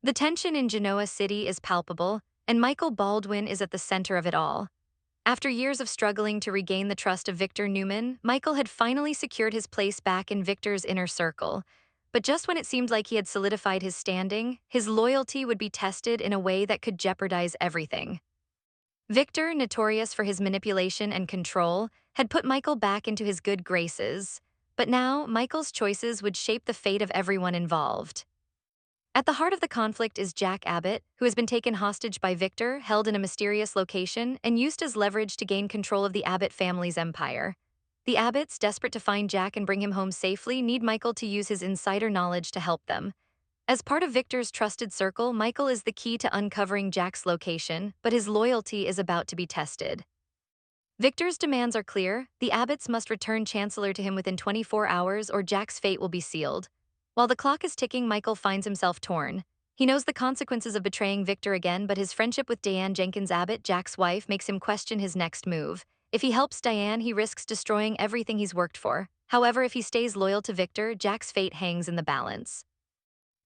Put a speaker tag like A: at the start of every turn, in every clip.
A: The tension in Genoa City is palpable, and Michael Baldwin is at the center of it all. After years of struggling to regain the trust of Victor Newman, Michael had finally secured his place back in Victor's inner circle. But just when it seemed like he had solidified his standing, his loyalty would be tested in a way that could jeopardize everything. Victor, notorious for his manipulation and control, had put Michael back into his good graces. But now, Michael's choices would shape the fate of everyone involved. At the heart of the conflict is Jack Abbott, who has been taken hostage by Victor, held in a mysterious location, and used as leverage to gain control of the Abbott family's empire. The Abbotts, desperate to find Jack and bring him home safely, need Michael to use his insider knowledge to help them. As part of Victor's trusted circle, Michael is the key to uncovering Jack's location, but his loyalty is about to be tested. Victor's demands are clear: the Abbotts must return Chancellor to him within 24 hours or Jack's fate will be sealed. While the clock is ticking, Michael finds himself torn. He knows the consequences of betraying Victor again, but his friendship with Diane Jenkins Abbott, Jack's wife, makes him question his next move. If he helps Diane, he risks destroying everything he's worked for. However, if he stays loyal to Victor, Jack's fate hangs in the balance.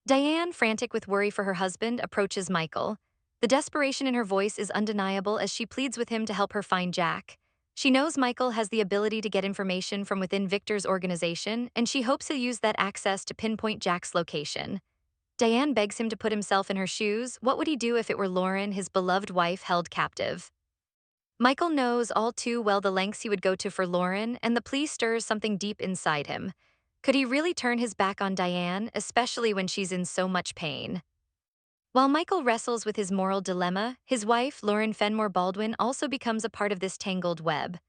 A: Diane, frantic with worry for her husband, approaches Michael. The desperation in her voice is undeniable as she pleads with him to help her find Jack. She knows Michael has the ability to get information from within Victor's organization, and she hopes he'll use that access to pinpoint Jack's location. Diane begs him to put himself in her shoes. What would he do if it were Lauren, his beloved wife, held captive? Michael knows all too well the lengths he would go to for Lauren, and the plea stirs something deep inside him. Could he really turn his back on Diane, especially when she's in so much pain? While Michael wrestles with his moral dilemma, his wife, Lauren Fenmore Baldwin, also becomes a part of this tangled web.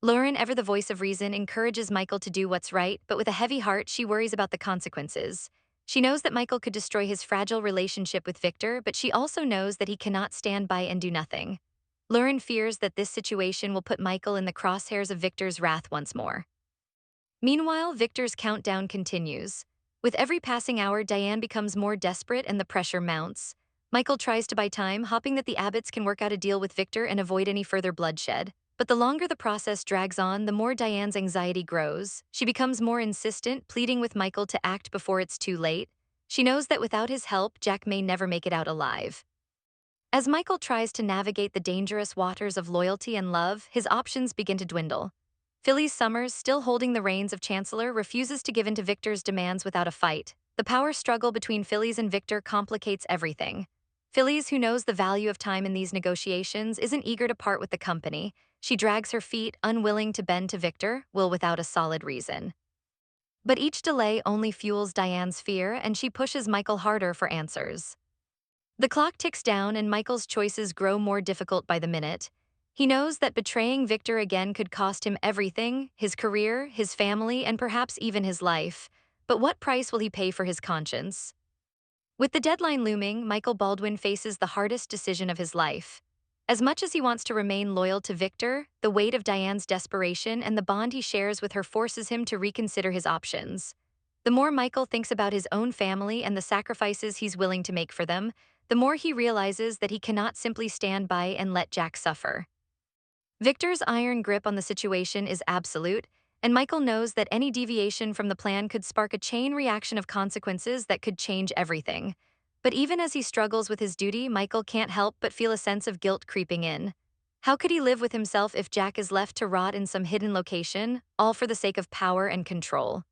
A: Lauren, ever the voice of reason, encourages Michael to do what's right, but with a heavy heart, she worries about the consequences. She knows that Michael could destroy his fragile relationship with Victor, but she also knows that he cannot stand by and do nothing. Lauren fears that this situation will put Michael in the crosshairs of Victor's wrath once more. Meanwhile, Victor's countdown continues. With every passing hour, Diane becomes more desperate and the pressure mounts. Michael tries to buy time, hoping that the Abbotts can work out a deal with Victor and avoid any further bloodshed. But the longer the process drags on, the more Diane's anxiety grows. She becomes more insistent, pleading with Michael to act before it's too late. She knows that without his help, Jack may never make it out alive. As Michael tries to navigate the dangerous waters of loyalty and love, his options begin to dwindle. Phyllis Summers, still holding the reins of Chancellor, refuses to give in to Victor's demands without a fight. The power struggle between Phyllis and Victor complicates everything. Phyllis, who knows the value of time in these negotiations, isn't eager to part with the company. She drags her feet, unwilling to bend to Victor, will without a solid reason. But each delay only fuels Diane's fear, and she pushes Michael harder for answers. The clock ticks down, and Michael's choices grow more difficult by the minute. He knows that betraying Victor again could cost him everything: his career, his family, and perhaps even his life. But what price will he pay for his conscience? With the deadline looming, Michael Baldwin faces the hardest decision of his life. As much as he wants to remain loyal to Victor, the weight of Diane's desperation and the bond he shares with her forces him to reconsider his options. The more Michael thinks about his own family and the sacrifices he's willing to make for them, the more he realizes that he cannot simply stand by and let Jack suffer. Victor's iron grip on the situation is absolute, and Michael knows that any deviation from the plan could spark a chain reaction of consequences that could change everything. But even as he struggles with his duty, Michael can't help but feel a sense of guilt creeping in. How could he live with himself if Jack is left to rot in some hidden location, all for the sake of power and control?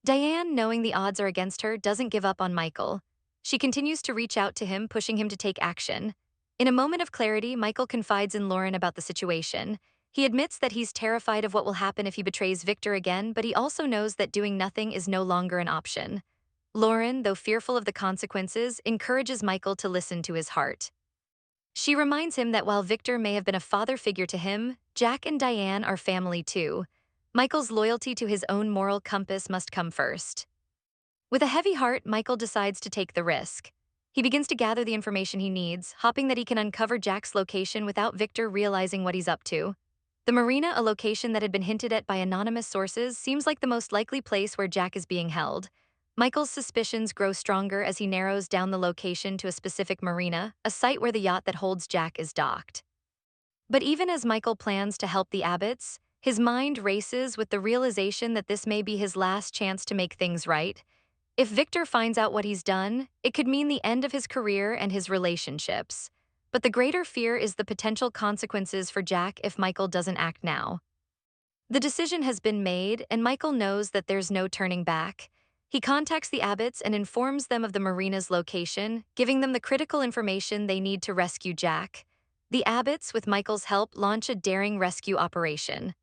A: Diane, knowing the odds are against her, doesn't give up on Michael. She continues to reach out to him, pushing him to take action. In a moment of clarity, Michael confides in Lauren about the situation. He admits that he's terrified of what will happen if he betrays Victor again, but he also knows that doing nothing is no longer an option. Lauren, though fearful of the consequences, encourages Michael to listen to his heart. She reminds him that while Victor may have been a father figure to him, Jack and Diane are family too. Michael's loyalty to his own moral compass must come first. With a heavy heart, Michael decides to take the risk. He begins to gather the information he needs, hoping that he can uncover Jack's location without Victor realizing what he's up to. The marina, a location that had been hinted at by anonymous sources, seems like the most likely place where Jack is being held. Michael's suspicions grow stronger as he narrows down the location to a specific marina, a site where the yacht that holds Jack is docked. But even as Michael plans to help the Abbotts, his mind races with the realization that this may be his last chance to make things right. If Victor finds out what he's done, it could mean the end of his career and his relationships. But the greater fear is the potential consequences for Jack if Michael doesn't act now. The decision has been made, and Michael knows that there's no turning back. He contacts the Abbotts and informs them of the marina's location, giving them the critical information they need to rescue Jack. The Abbotts, with Michael's help, launch a daring rescue operation.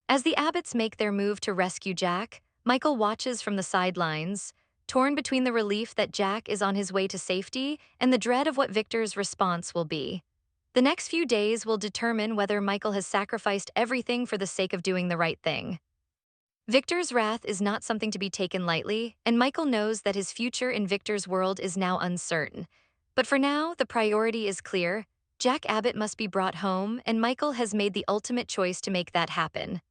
A: As the Abbotts make their move to rescue Jack, Michael watches from the sidelines, torn between the relief that Jack is on his way to safety and the dread of what Victor's response will be. The next few days will determine whether Michael has sacrificed everything for the sake of doing the right thing. Victor's wrath is not something to be taken lightly, and Michael knows that his future in Victor's world is now uncertain. But for now, the priority is clear. Jack Abbott must be brought home, and Michael has made the ultimate choice to make that happen.